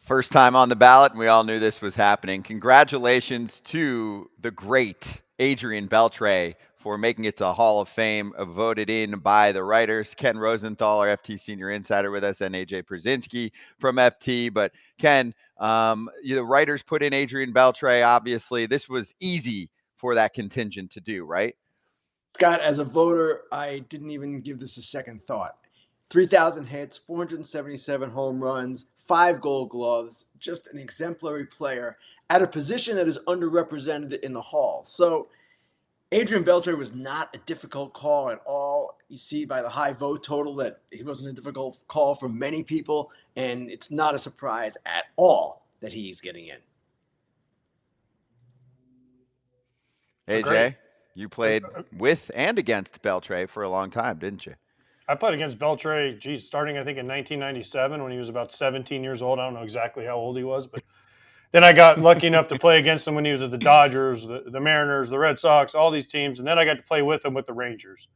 First time on the ballot, and we all knew this was happening. Congratulations to the great Adrián Beltré for making it to Hall of Fame, voted in by the writers. Ken Rosenthal, our FT senior insider with us, and AJ Przinsky from FT. But Ken, the writers put in Adrián Beltré. Obviously, this was easy for that contingent to do, right? Scott, as a voter, I didn't even give this a second thought. 3,000 hits, 477 home runs, 5 Gold Gloves, just an exemplary player at a position that is underrepresented in the Hall. So Adrián Beltre was not a difficult call at all. You see by the high vote total that he wasn't a difficult call for many people, and it's not a surprise at all that he's getting in. AJ, you played with and against Beltré for a long time, didn't you? I played against Beltré, starting I think in 1997 when he was about 17 years old. I don't know exactly how old he was, but then I got lucky enough to play against him when he was at the Dodgers, the Mariners, the Red Sox, all these teams, and then I got to play with him with the Rangers.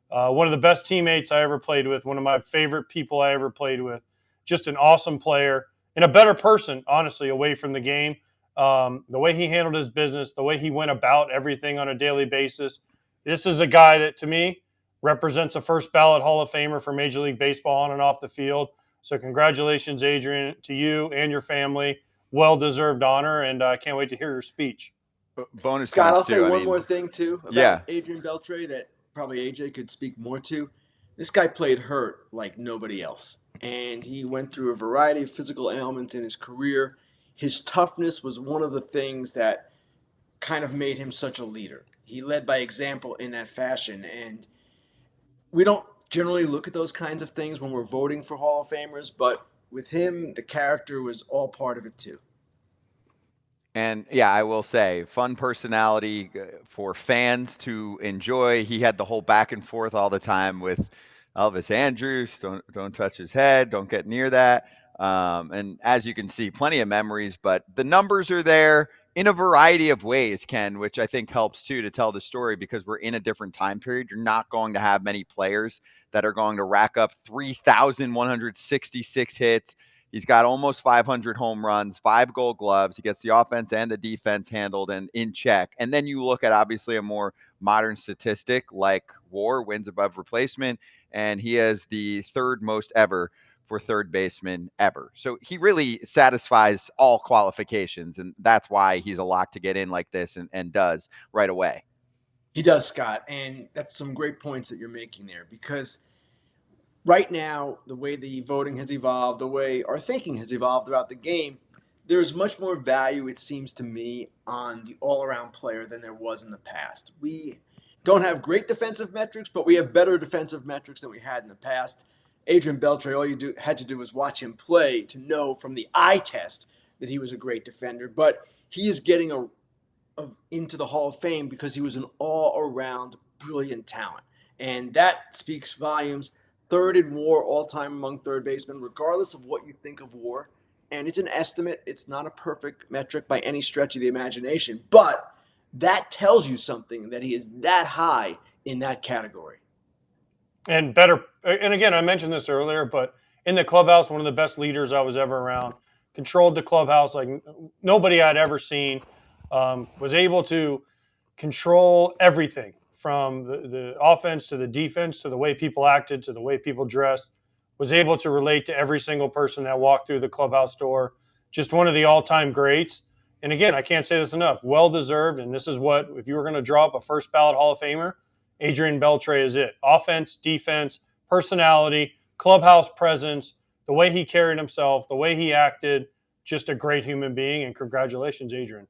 One of the best teammates I ever played with, one of my favorite people I ever played with, just an awesome player and a better person, honestly, away from the game. The way he handled his business, the way he went about everything on a daily basis. This is a guy that, to me, represents a first ballot Hall of Famer for Major League Baseball on and off the field. So congratulations, Adrian, to you and your family. Well-deserved honor, and I can't wait to hear your speech. Bonus Scott, points I'll say too. one more thing, too, about Adrián Beltré that probably AJ could speak more to. This guy played hurt like nobody else, and he went through a variety of physical ailments in his career. His toughness was one of the things that kind of made him such a leader. He led by example in that fashion, and we don't generally look at those kinds of things when we're voting for Hall of Famers, but with him, the character was all part of it too. And yeah, I will say, fun personality for fans to enjoy. He had the whole back and forth all the time with Elvis Andrus. Don't touch his head. Don't get near that. And as you can see, plenty of memories. But the numbers are there in a variety of ways, Ken, which I think helps too to tell the story because we're in a different time period. You're not going to have many players that are going to rack up 3,166 hits. He's got almost 500 home runs, 5 Gold Gloves. He gets the offense and the defense handled and in check. And then you look at obviously a more modern statistic like WAR, wins above replacement, and he has the third most ever for third baseman ever. So he really satisfies all qualifications, and that's why he's a lock to get in like this and does right away. He does, Scott, and that's some great points that you're making there because right now, the way the voting has evolved, the way our thinking has evolved throughout the game, there's much more value, it seems to me, on the all-around player than there was in the past. We don't have great defensive metrics, but we have better defensive metrics than we had in the past. Adrián Beltré, all you had to do was watch him play to know from the eye test that he was a great defender. But he is getting into the Hall of Fame because he was an all-around brilliant talent. And that speaks volumes. Third in WAR all-time among third basemen, regardless of what you think of WAR. And it's an estimate. It's not a perfect metric by any stretch of the imagination. But that tells you something, that he is that high in that category. And better, and again, I mentioned this earlier, but in the clubhouse, one of the best leaders I was ever around, controlled the clubhouse like nobody I'd ever seen, was able to control everything from the offense to the defense to the way people acted to the way people dressed, was able to relate to every single person that walked through the clubhouse door. Just one of the all-time greats. And again, I can't say this enough, well-deserved, and this is what, if you were going to draw up a first ballot Hall of Famer, Adrián Beltré is it. Offense, defense, personality, clubhouse presence, the way he carried himself, the way he acted, just a great human being, and congratulations, Adrián.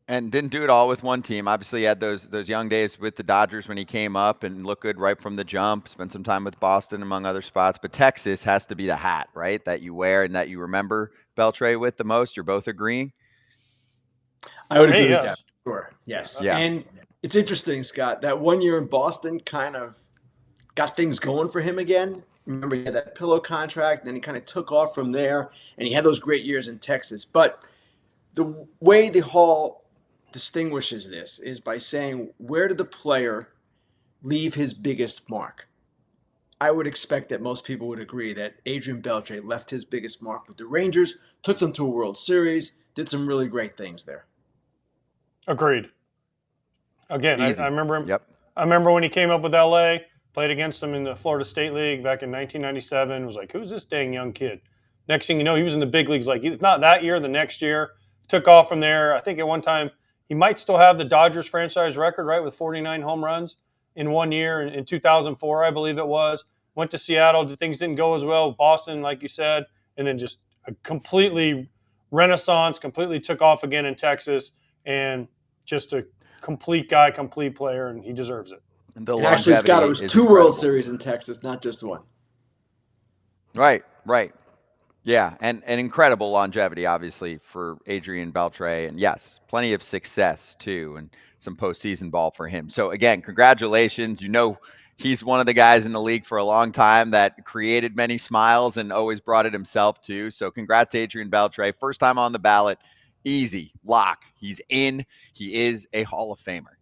And didn't do it all with one team. Obviously, he had those young days with the Dodgers when he came up and looked good right from the jump. Spent some time with Boston, among other spots. But Texas has to be the hat, right, that you wear and that you remember Beltré with the most. You're both agreeing? I would agree with that. Sure. Yes. Yeah. And it's interesting, Scott, that 1 year in Boston kind of got things going for him again. Remember, he had that pillow contract, and then he kind of took off from there, and he had those great years in Texas. But the way the Hall distinguishes this is by saying, where did the player leave his biggest mark? I would expect that most people would agree that Adrián Beltré left his biggest mark with the Rangers, took them to a World Series, did some really great things there. Agreed. Again, I Easy. remember him. Yep. I remember when he came up with LA, played against them in the Florida State League back in 1997. Was like, who's this dang young kid? Next thing you know, he was in the big leagues. Like, it's not that year, the next year. Took off from there. I think at one time he might still have the Dodgers franchise record, right, with 49 home runs in one year in 2004, I believe it was. Went to Seattle. Things didn't go as well. Boston, like you said, and then just a completely renaissance, completely took off again in Texas, and just a complete guy, complete player, and he deserves it. The And actually, longevity Scott, it was is 2 incredible. World Series in Texas, not just one. Right. Yeah, and incredible longevity, obviously, for Adrián Beltré. And yes, plenty of success, too, and some postseason ball for him. So, again, congratulations. You know, he's one of the guys in the league for a long time that created many smiles and always brought it himself, too. So, congrats to Adrián Beltré. First time on the ballot. Easy. Lock. He's in. He is a Hall of Famer.